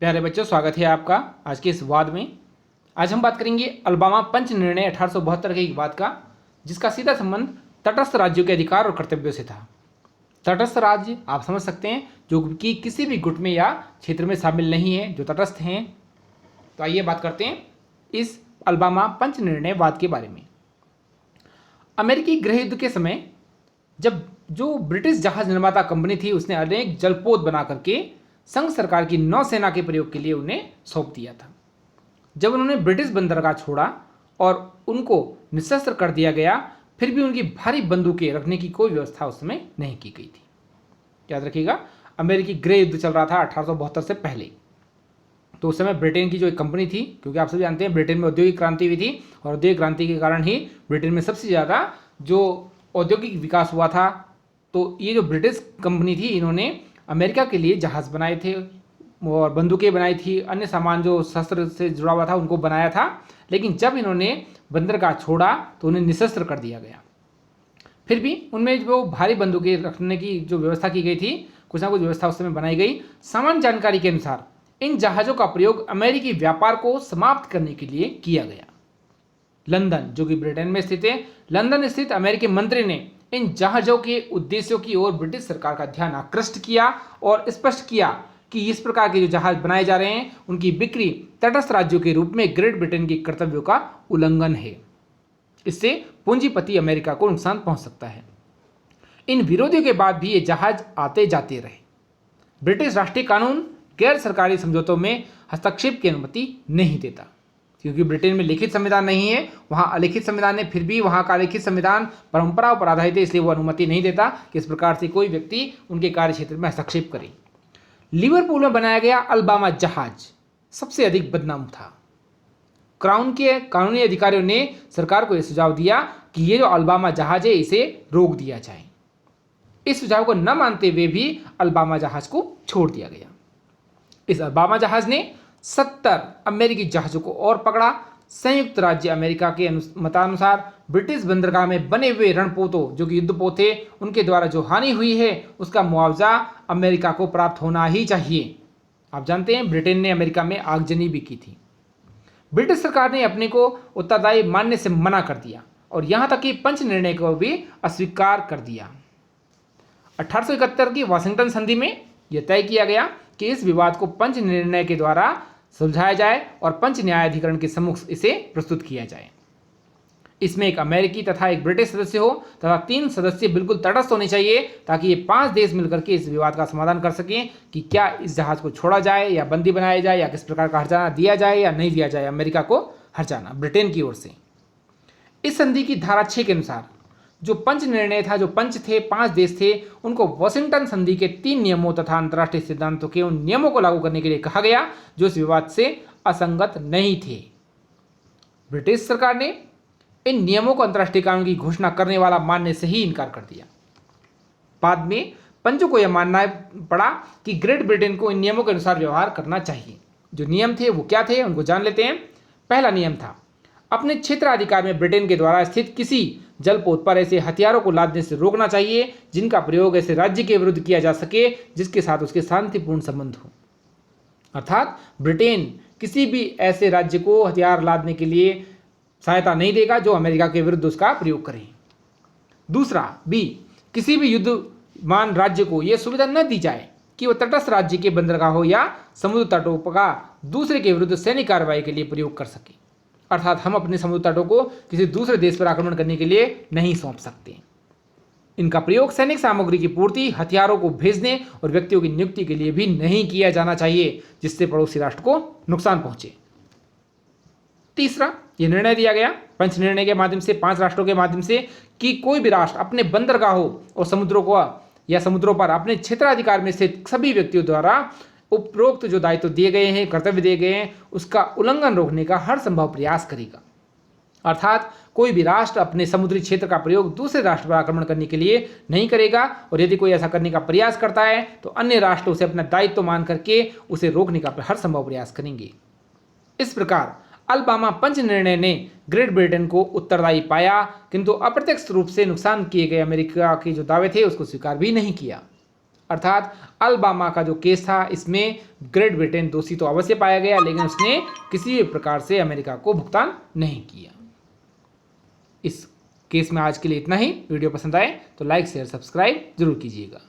प्यारे बच्चों, स्वागत है आपका आज के इस वाद में। आज हम बात करेंगे अलबामा पंच निर्णय 1872 के एक वाद का, जिसका सीधा संबंध तटस्थ राज्यों के अधिकार और कर्तव्यों से था। तटस्थ राज्य आप समझ सकते हैं, जो कि किसी भी गुट में या क्षेत्र में शामिल नहीं है, जो तटस्थ हैं। तो आइए बात करते हैं इस अलबामा पंच निर्णय वाद के बारे में। अमेरिकी गृह युद्ध के समय जब जो ब्रिटिश जहाज निर्माता कंपनी थी, उसने अनेक जलपोत बना करके संघ सरकार की नौसेना के प्रयोग के लिए उन्हें सौंप दिया था। जब उन्होंने ब्रिटिश बंदरगाह छोड़ा और उनको निशस्त्र कर दिया गया, फिर भी उनकी भारी बंदूकें रखने की कोई व्यवस्था उस समय नहीं की गई थी। याद रखिएगा, अमेरिकी गृह युद्ध चल रहा था 1872 से पहले। तो उस समय ब्रिटेन की जो एक कंपनी थी, क्योंकि आप सभी जानते हैं ब्रिटेन में औद्योगिक क्रांति हुई थी, और औद्योगिक क्रांति के कारण ही ब्रिटेन में सबसे ज़्यादा जो औद्योगिक विकास हुआ था। तो ये जो ब्रिटिश कंपनी थी, इन्होंने अमेरिका के लिए जहाज़ बनाए थे और बंदूकें बनाई थी, अन्य सामान जो शस्त्र से जुड़ा हुआ था उनको बनाया था। लेकिन जब इन्होंने बंदरगाह छोड़ा तो उन्हें निशस्त्र कर दिया गया। फिर भी उनमें जो भारी बंदूकें रखने की जो व्यवस्था की गई थी, कुछ ना कुछ व्यवस्था उस समय बनाई गई। सामान्य जानकारी के अनुसार इन जहाज़ों का प्रयोग अमेरिकी व्यापार को समाप्त करने के लिए किया गया। लंदन, जो कि ब्रिटेन में स्थित है, लंदन स्थित अमेरिकी मंत्री ने इन जहाज़ों के उद्देश्यों की ओर ब्रिटिश सरकार का ध्यान आकृष्ट किया और स्पष्ट किया कि इस प्रकार के जो जहाज बनाए जा रहे हैं, उनकी बिक्री तटस्थ राज्यों के रूप में ग्रेट ब्रिटेन के कर्तव्यों का उल्लंघन है। इससे पूंजीपति अमेरिका को नुकसान पहुंच सकता है। इन विरोधियों के बाद भी ये जहाज आते जाते रहे। ब्रिटिश राष्ट्रीय कानून गैर सरकारी समझौतों में हस्तक्षेप की अनुमति नहीं देता, क्योंकि ब्रिटेन में लिखित संविधान नहीं है, वहाँ अलिखित संविधान है। फिर भी वहाँ का लिखित संविधान परंपराओं पर आधारित है, इसलिए वो अनुमति नहीं देता कि इस प्रकार से कोई व्यक्ति उनके कार्य क्षेत्र में हस्तक्षेप करे। लिवरपूल में बनाया गया अलबामा जहाज सबसे अधिक बदनाम था। क्राउन के कानूनी अधिकारियों ने सरकार को यह सुझाव दिया कि ये जो अलबामा जहाज है, इसे रोक दिया जाए। इस सुझाव को न मानते हुए भी अलबामा जहाज को छोड़ दिया गया। इस अलबामा जहाज ने 70 अमेरिकी जहाज़ों को और पकड़ा। संयुक्त राज्य अमेरिका के मतानुसार ब्रिटिश बंदरगाह में बने हुए रणपोतों, जो कि युद्धपोत थे, उनके द्वारा जो हानि हुई है उसका मुआवजा अमेरिका को प्राप्त होना ही चाहिए। आप जानते हैं ब्रिटेन ने अमेरिका में आगजनी भी की थी। ब्रिटिश सरकार ने अपने को उत्तरदायी मानने से मना कर दिया और यहाँ तक कि पंच निर्णय को भी अस्वीकार कर दिया। 1871 की वाशिंगटन संधि में यह तय किया गया कि इस विवाद को पंच निर्णय के द्वारा सुलझाया जाए और पंच न्यायाधिकरण के सम्मुख इसे प्रस्तुत किया जाए। इसमें एक अमेरिकी तथा एक ब्रिटिश सदस्य हो तथा 3 सदस्य बिल्कुल तटस्थ होने चाहिए, ताकि ये 5 देश मिलकर के इस विवाद का समाधान कर सकें कि क्या इस जहाज को छोड़ा जाए या बंदी बनाया जाए, या किस प्रकार का हर्जाना दिया जाए या नहीं दिया जाए। अमेरिका को हर्जाना ब्रिटेन की ओर से। इस संधि की धारा 6 के अनुसार जो पंच निर्णय था, जो पंच थे, 5 देश थे, उनको वाशिंगटन संधि के 3 नियमों तथा अंतर्राष्ट्रीय सिद्धांतों के उन नियमों को लागू करने के लिए कहा गया जो इस विवाद से असंगत नहीं थे। ब्रिटिश सरकार ने इन नियमों को अंतर्राष्ट्रीय कानून की घोषणा करने वाला मानने से ही इनकार कर दिया। बाद में पंचों को यह मानना पड़ा कि ग्रेट ब्रिटेन को इन नियमों के अनुसार व्यवहार करना चाहिए। जो नियम थे वो क्या थे, उनको जान लेते हैं। पहला नियम था, अपने क्षेत्राधिकार में ब्रिटेन के द्वारा स्थित किसी जलपोत पर ऐसे हथियारों को लादने से रोकना चाहिए जिनका प्रयोग ऐसे राज्य के विरुद्ध किया जा सके जिसके साथ उसके शांतिपूर्ण संबंध हो। अर्थात ब्रिटेन किसी भी ऐसे राज्य को हथियार लादने के लिए सहायता नहीं देगा जो अमेरिका के विरुद्ध उसका प्रयोग करे। दूसरा, बी, किसी भी युद्धमान राज्य को यह सुविधा न दी जाए कि वह तटस्थ राज्य के बंदरगाहों या समुद्र तटों का दूसरे के विरुद्ध सैनिक कार्रवाई के लिए प्रयोग कर सके। अर्थात हम अपने समुद्र तटों को किसी दूसरे देश पर आक्रमण करने के लिए नहीं सौंप सकते। इनका प्रयोग सैनिक सामग्री की पूर्ति, हथियारों को भेजने और व्यक्तियों की नियुक्ति के लिए भी नहीं किया जाना चाहिए, जिससे पड़ोसी राष्ट्र को नुकसान पहुंचे। तीसरा, यह निर्णय दिया गया पंच निर्णय के माध्यम से 5 राष्ट्रों के माध्यम से कि कोई भी राष्ट्र अपने बंदरगाहों और समुद्रों को या समुद्रों पर अपने क्षेत्राधिकार में स्थित सभी व्यक्तियों द्वारा उपरोक्त जो दायित्व दिए गए हैं, कर्तव्य दिए गए हैं, उसका उल्लंघन रोकने का हर संभव प्रयास करेगा। अर्थात कोई भी राष्ट्र अपने समुद्री क्षेत्र का प्रयोग दूसरे राष्ट्र पर आक्रमण करने के लिए नहीं करेगा, और यदि कोई ऐसा करने का प्रयास करता है तो अन्य राष्ट्र उसे अपना दायित्व मान करके उसे रोकने का हर संभव प्रयास करेंगे। इस प्रकार अलबामा पंच निर्णय ने ग्रेट ब्रिटेन को उत्तरदायी पाया, किंतु अप्रत्यक्ष रूप से नुकसान किए गए अमेरिका के जो दावे थे उसको स्वीकार भी नहीं किया। अर्थात अलबामा का जो केस था इसमें ग्रेट ब्रिटेन दोषी तो अवश्य पाया गया, लेकिन उसने किसी भी प्रकार से अमेरिका को भुगतान नहीं किया। इस केस में आज के लिए इतना ही। वीडियो पसंद आए तो लाइक शेयर सब्सक्राइब जरूर कीजिएगा।